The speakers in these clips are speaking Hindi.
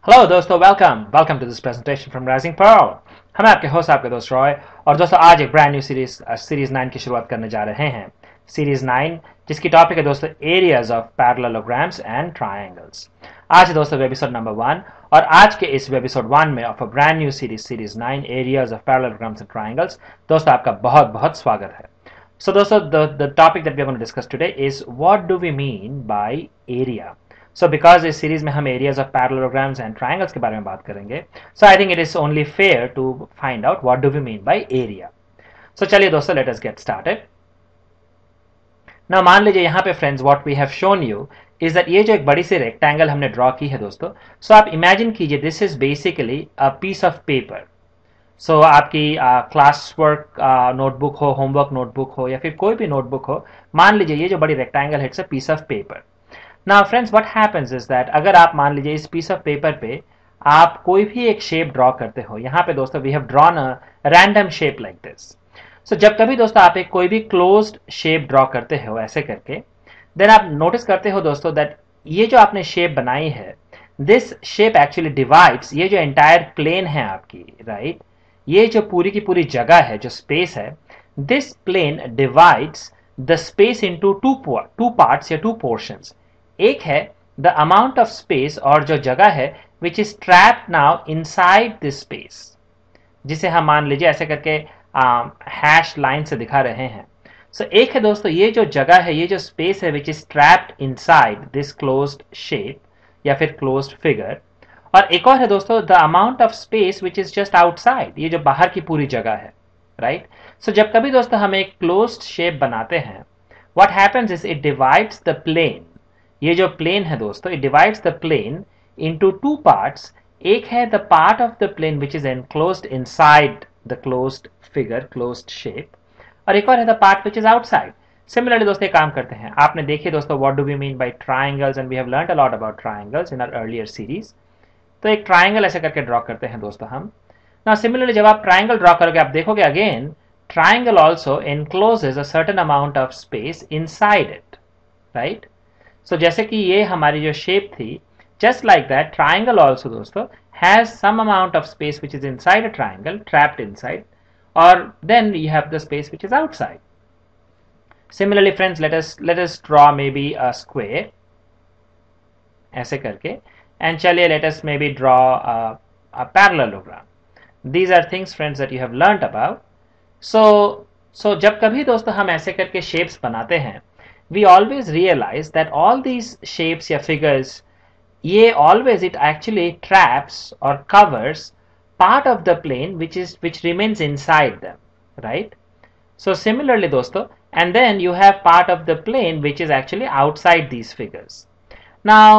हेलो दोस्तों, welcome to this presentation from Rising Pearl. हम आपके होस्ट आपके दोस्त रॉय। और दोस्तों आज एक ब्रांड न्यू सीरीज 9 की शुरुआत करने जा रहे हैं। सीरीज 9 जिसकी टॉपिक है दोस्तों areas of parallelograms and triangles. आज है दोस्तों एपिसोड नंबर 1। और आज के इस एपिसोड 1 में of a brand new series 9 areas of parallelograms and triangles दोस्तों आपका बहुत बहुत स्वागत है। So दोस्तों the topic that we are going to discuss today is what do we mean by area. So because इस सीरीज में हम areas of parallelograms and triangles के बारे में बात करेंगे, so I think it is only fair to find out what do we mean by area. So चलिए दोस्तों let us get started. Now मान लीजिए यहाँ पे friends what we have shown you is that ये जो एक बड़ी सी rectangle हमने draw की है दोस्तों, so आप imagine कीजिए this is basically a piece of paper. सो आपकी क्लास वर्क नोटबुक हो, होमवर्क नोटबुक हो या फिर कोई भी नोटबुक हो, मान लीजिए ये जो बड़ी रेक्टेंगल है it's a piece of paper. Now friends what happens is that अगर आप मान लीजिए इस पीस ऑफ पेपर पे आप कोई भी एक शेप ड्रॉ करते हो, यहाँ पे दोस्तों we have drawn a random shape like this. So जब कभी दोस्तों आप एक कोई भी क्लोज्ड शेप ड्रॉ करते हो ऐसे करके, देन आप नोटिस करते हो दोस्तों दैट ये जो आपने शेप बनाई है, दिस शेप एक्चुअली डिवाइड्स ये जो एंटायर प्लेन है आपकी, राइट, ये जो पूरी की पूरी जगह है, जो स्पेस है, this plane divides the space into two parts या टू पोर्शंस। एक है द अमाउंट ऑफ स्पेस और जो जगह है which is trapped now inside this space, जिसे हम मान लीजिए ऐसे करके हैश लाइन से दिखा रहे हैं। सो एक है दोस्तों ये जो जगह है, ये जो स्पेस है which is trapped inside this closed shape या फिर क्लोज्ड फिगर। और एक और है दोस्तों the amount of space which is just outside, ये जो बाहर की पूरी जगह है, राइट। सो जब कभी दोस्तों हम एक क्लोज्ड शेप बनाते हैं, what happens is it divides the plane. ये जो प्लेन है दोस्तों, it divides the plane into two parts. एक है the part of the plane which is enclosed inside the closed figure, closed shape, और एक और है the part which is outside. Similarly दोस्तों एक काम करते हैं, आपने देखिए दोस्तों what do we mean by triangles and we have learned a lot about triangles in our earlier series. तो एक ट्राइंगल ऐसे करके ड्रॉ करते हैं दोस्तों हम। ना सिमिलरली जब आप ट्राइंगल ड्रॉ करोगे आप देखोगे again triangle also encloses a certain amount of space inside it, right. So जैसे कि ये हमारी जो शेप थी, just like that triangle also दोस्तों has some amount of space which is inside a triangle, trapped inside, और then you have the space which is outside. Similarly friends let us draw maybe a square ऐसे करके, and चलिए let us maybe draw a parallelogram. These are things friends that you have learnt about. So जब कभी दोस्तों हम ऐसे करके shapes बनाते हैं, we always realize that all these shapes या figures, ये always it actually traps or covers part of the plane which remains inside them, right? So similarly दोस्तों, and then you have part of the plane which is actually outside these figures. Now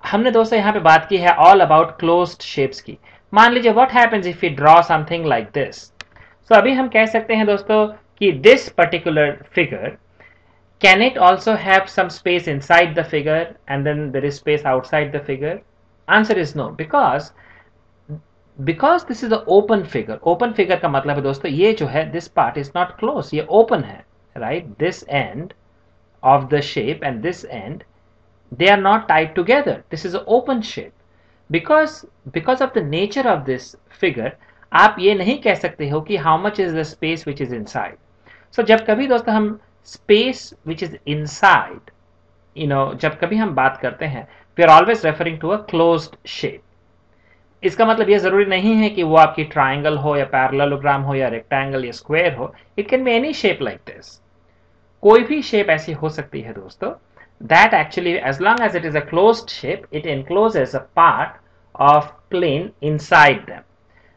हमने दोस्तों यहाँ पे बात की है ऑल अबाउट क्लोज्ड शेप्स की। मान लीजिए what happens if you draw something like this. So अभी हम कह सकते हैं दोस्तों कि this particular figure can it also have some space inside the figure and then there is space outside the figure. Answer is no, because this is a open figure. Open figure का मतलब है दोस्तों ये जो है this part is not close, ये ओपन है, right. This end of the shape and this end, they are not tied together. This is an open shape. Because of the nature of this figure, आप ये नहीं कह सकते हो कि how much is the space which is inside. So जब कभी दोस्तों हम space which is inside, जब कभी हम बात करते हैं, we are always referring to a closed shape. इसका मतलब ये जरूरी नहीं है कि वो आपकी ट्राइंगल हो या पैरेललोग्राम हो या रेक्टेंगल या स्क्वायर हो। It can be any shape like this. कोई भी शेप ऐसी हो सकती है दोस्तों, that actually as long as it is a closed shape, it encloses a part of plane inside them.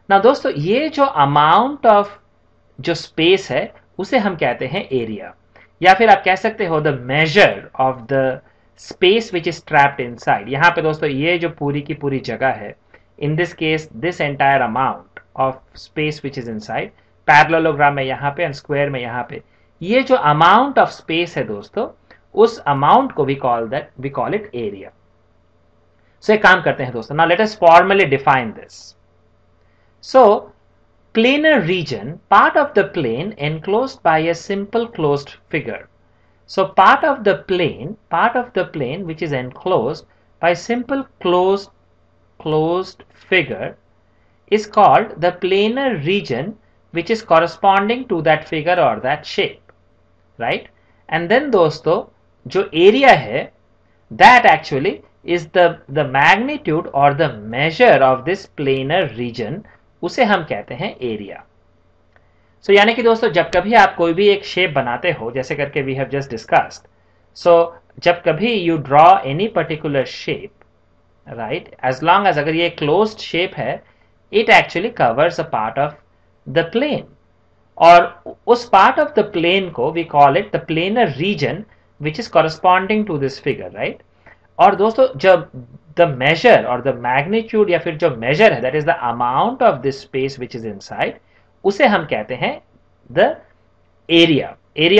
Now दोस्तों ये जो amount of जो space है उसे हम कहते हैं area, या फिर आप कह सकते हो the measure of the space which is trapped inside. यहाँ पे दोस्तों ये जो पूरी की पूरी जगह है, in this case this entire amount of space which is inside, parallelogram में यहाँ पे and square में यहाँ पे, ये जो amount of space है दोस्तों, उस अमाउंट को we call it area. So एक काम करते हैं दोस्तों, now let us formally define this. So planar region, part of the plane enclosed by a simple closed figure. So part of the plane which is enclosed by simple closed closed figure is called the planar region which is corresponding to that figure or that shape, right? And then दोस्तों जो area है that actually is the magnitude or the measure of this planar region, उसे हम कहते हैं area. So यानी कि दोस्तों जब कभी आप कोई भी एक शेप बनाते हो जैसे करके we have just discussed, so जब कभी you draw any particular shape, right, as long as अगर ये closed shape है, it actually covers a part of the plane, और उस part of the plane को we call it the planar region which is corresponding to this figure, right? और दोस्तों जब the measure or the magnitude या फिर जो measure है that is the amount of this space which is inside, उसे हम कहते हैं the area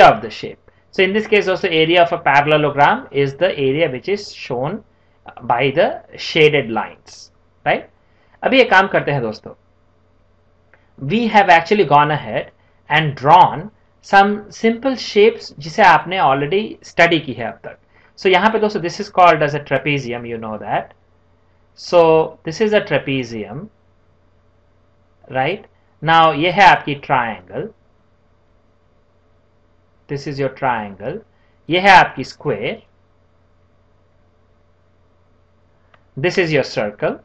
of the shape. So in this case also area of a parallelogram is the area which is shown by the shaded lines, right? अभी एक काम करते हैं दोस्तों, we have actually gone ahead and drawn some simple shapes जिसे आपने already study की है अब तक. So यहाँ पे दोस्तों this is called as a trapezium, you know that. So this is a trapezium, right? Now ये है आपकी triangle. This is your triangle. ये है आपकी square. This is your circle.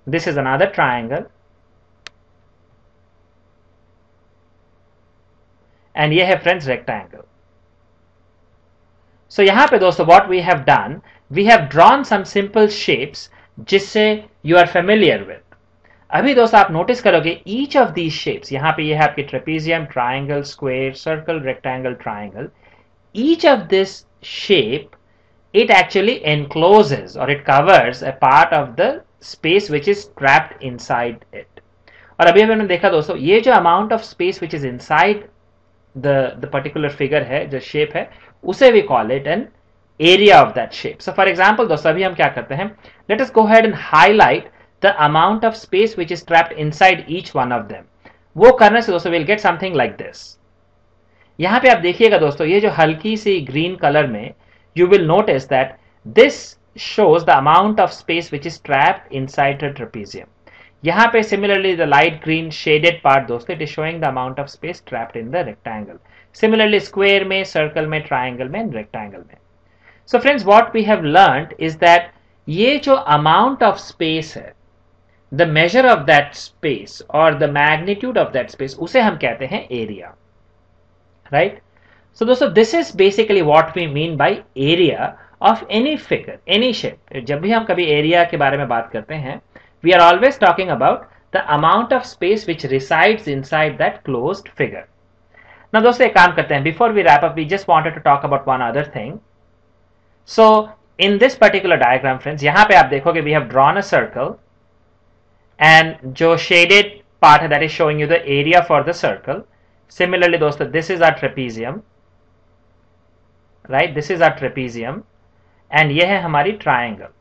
This is another triangle. And ये है friends rectangle. So यहाँ पे दोस्तों what we have done, we have drawn some simple shapes जिससे you are familiar with. अभी दोस्तों आप नोटिस करोगे each of these shapes, यहाँ पे ये है आपकी trapezium, triangle, square, circle, rectangle, triangle. Each of this shape, it actually encloses or it covers a part of the space which is trapped inside it. और अभी हमने देखा दोस्तों ये जो amount of space which is inside the particular figure है, जो shape है, उसे we call it an area of that shape. So for example दोस्तों अभी हम क्या करते हैं, let us go ahead and highlight the amount of space which is trapped inside each one of them. वो करने से दोस्तों we'll get something like this. यहाँ पे आप देखिएगा दोस्तों ये जो हल्की सी green color में you will notice that this shows the amount of space which is trapped inside the trapezium. यहाँ पे similarly the light green shaded part दोस्तों it is showing the amount of space trapped in the rectangle. Similarly square में, circle में, triangle में, rectangle में. So friends what we have learned is that ये जो amount of space है, the measure of that space or the magnitude of that space उसे हम कहते हैं area, right? So दोस्तों this is basically what we mean by area of any figure, any shape. जब भी हम कभी area के बारे में बात करते हैं, we are always talking about the amount of space which resides inside that closed figure. Now दोस्तों एक काम करते हैं, before we wrap up, we just wanted to talk about one other thing. So in this particular diagram friends, यहाँ पे आप देखोगे we have drawn a circle and जो shaded part है that is showing you the area for the circle. Similarly दोस्तों this is our trapezium, right? This is our trapezium and ये है हमारी triangle.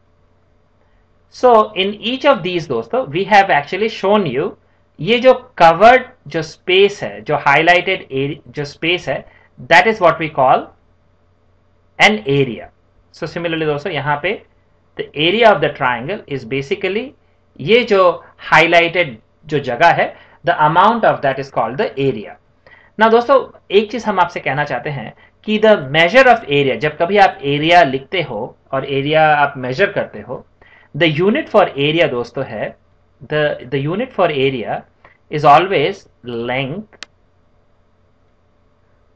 So in each of these दोस्तों we have actually shown you ये जो covered जो space है, जो highlighted जो space है, that is what we call an area. So similarly दोस्तों यहाँ पे the area of the triangle is basically ये जो highlighted जो जगह है, the amount of that is called the area. Now दोस्तों एक चीज हम आपसे कहना चाहते हैं कि the measure of area, जब कभी आप area लिखते हो और area आप measure करते हो, the unit for area दोस्तों है, the unit for area is always length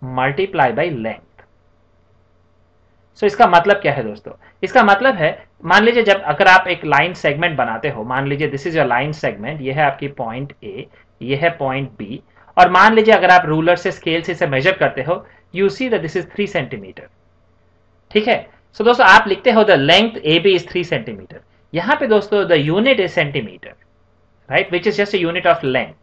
multiply by length. So इसका मतलब क्या है दोस्तों? इसका मतलब है मान लीजिए जब अगर आप एक लाइन सेगमेंट बनाते हो, मान लीजिए this is your line segment, ये है आपकी पॉइंट ए, ये है पॉइंट बी, और मान लीजिए अगर आप रूलर से स्केल से इसे मेजर करते हो, you see that this is 3 centimetre. ठीक है? सो दोस्तों आप लिखते हो the length A B is 3 centimetre. यहां पे दोस्तों the unit is centimetre, right, which is just a unit of length.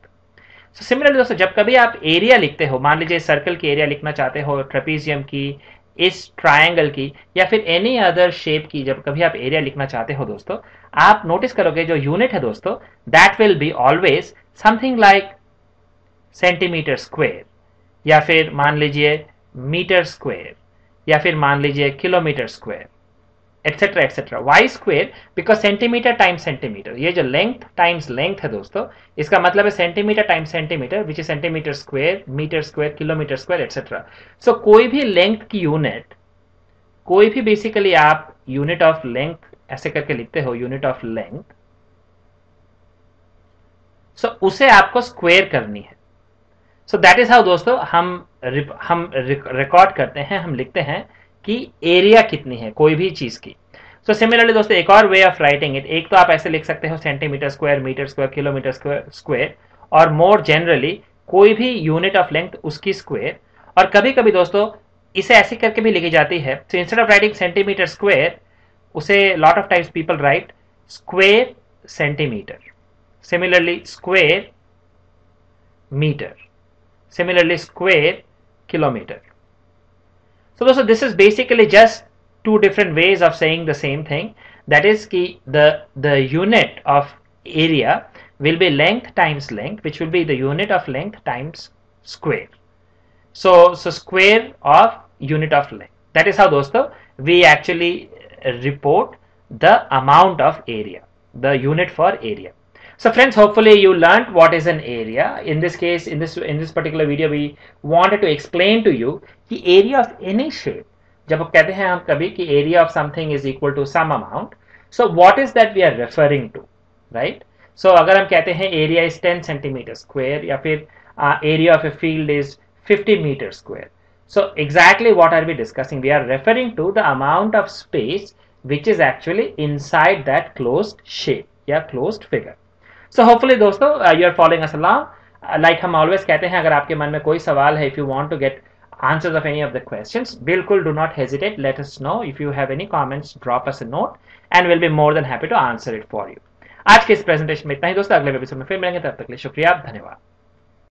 So similarly दोस्तों जब कभी आप एरिया लिखते हो, मान लीजिए सर्कल की एरिया लिखना चाहते हो, ट्रेपीजियम की, इस ट्रायंगल की, या फिर एनी अदर शेप की, जब कभी आप एरिया लिखना चाहते हो दोस्तों, आप नोटिस करोगे जो यूनिट है दोस्तों, that will be always something like centimetre square, या फिर मान लीजिए मीटर स्क्वायर, या फिर मान लीजिए kilometre square. Etcetera etcetera. Why square because centimetre times centimetre, ये जो लेंथ टाइम्स लेंथ है दोस्तों, इसका मतलब है centimetre times centimetre which is centimetre square, metre square, kilometre square etcetera. So कोई भी लेंथ की यूनिट, कोई भी बेसिकली आप यूनिट ऑफ लेंथ ऐसे करके लिखते हो, यूनिट ऑफ लेंथ, सो उसे आपको स्क्वेयर करनी है। सो दैट इज हाउ दोस्तों हम रिकॉर्ड करते हैं, हम लिखते हैं कि एरिया कितनी है कोई भी चीज की। सो सिमिलरली दोस्तों एक और वे ऑफ राइटिंग इट, एक तो आप ऐसे लिख सकते हो centimetre square, metre square, kilometre square, और मोर जनरली कोई भी यूनिट ऑफ लेंथ उसकी स्क्वायर। और कभी कभी दोस्तों इसे ऐसे करके भी लिखी जाती है, so instead of writing centimetre square, उसे lot of times people write square centimetre, similarly square metre, similarly square kilometer. So dosto this is basically just two different ways of saying the same thing, that is ki the unit of area will be length times length, which will be the unit of length times square. So square of unit of length, that is how dosto we actually report the amount of area, the unit for area. So friends, hopefully you learned what is an area. In this case, in this particular video, we wanted to explain to you कि area of any shape, जब हम कहते हैं हम कभी कि area of something is equal to some amount, so what is that we are referring to, right? So अगर हम कहते हैं area is 10 centimeter square या फिर area of a field is 50 meter square, so exactly what are we discussing? We are referring to the amount of space which is actually inside that closed shape या closed figure. So hopefully दोस्तों you are following us along. Like हम always कहते हैं, अगर आपके मन में कोई सवाल है, if you want to get answers of any of the questions, बिल्कुल do not hesitate, let us know. If you have any comments, drop us a note and we'll be more than happy to answer it for you. आज के इस प्रेजेंटेशन में इतना ही दोस्तों, अगले एपिसोड में फिर मिलेंगे, तब तक के लिए शुक्रिया, धन्यवाद।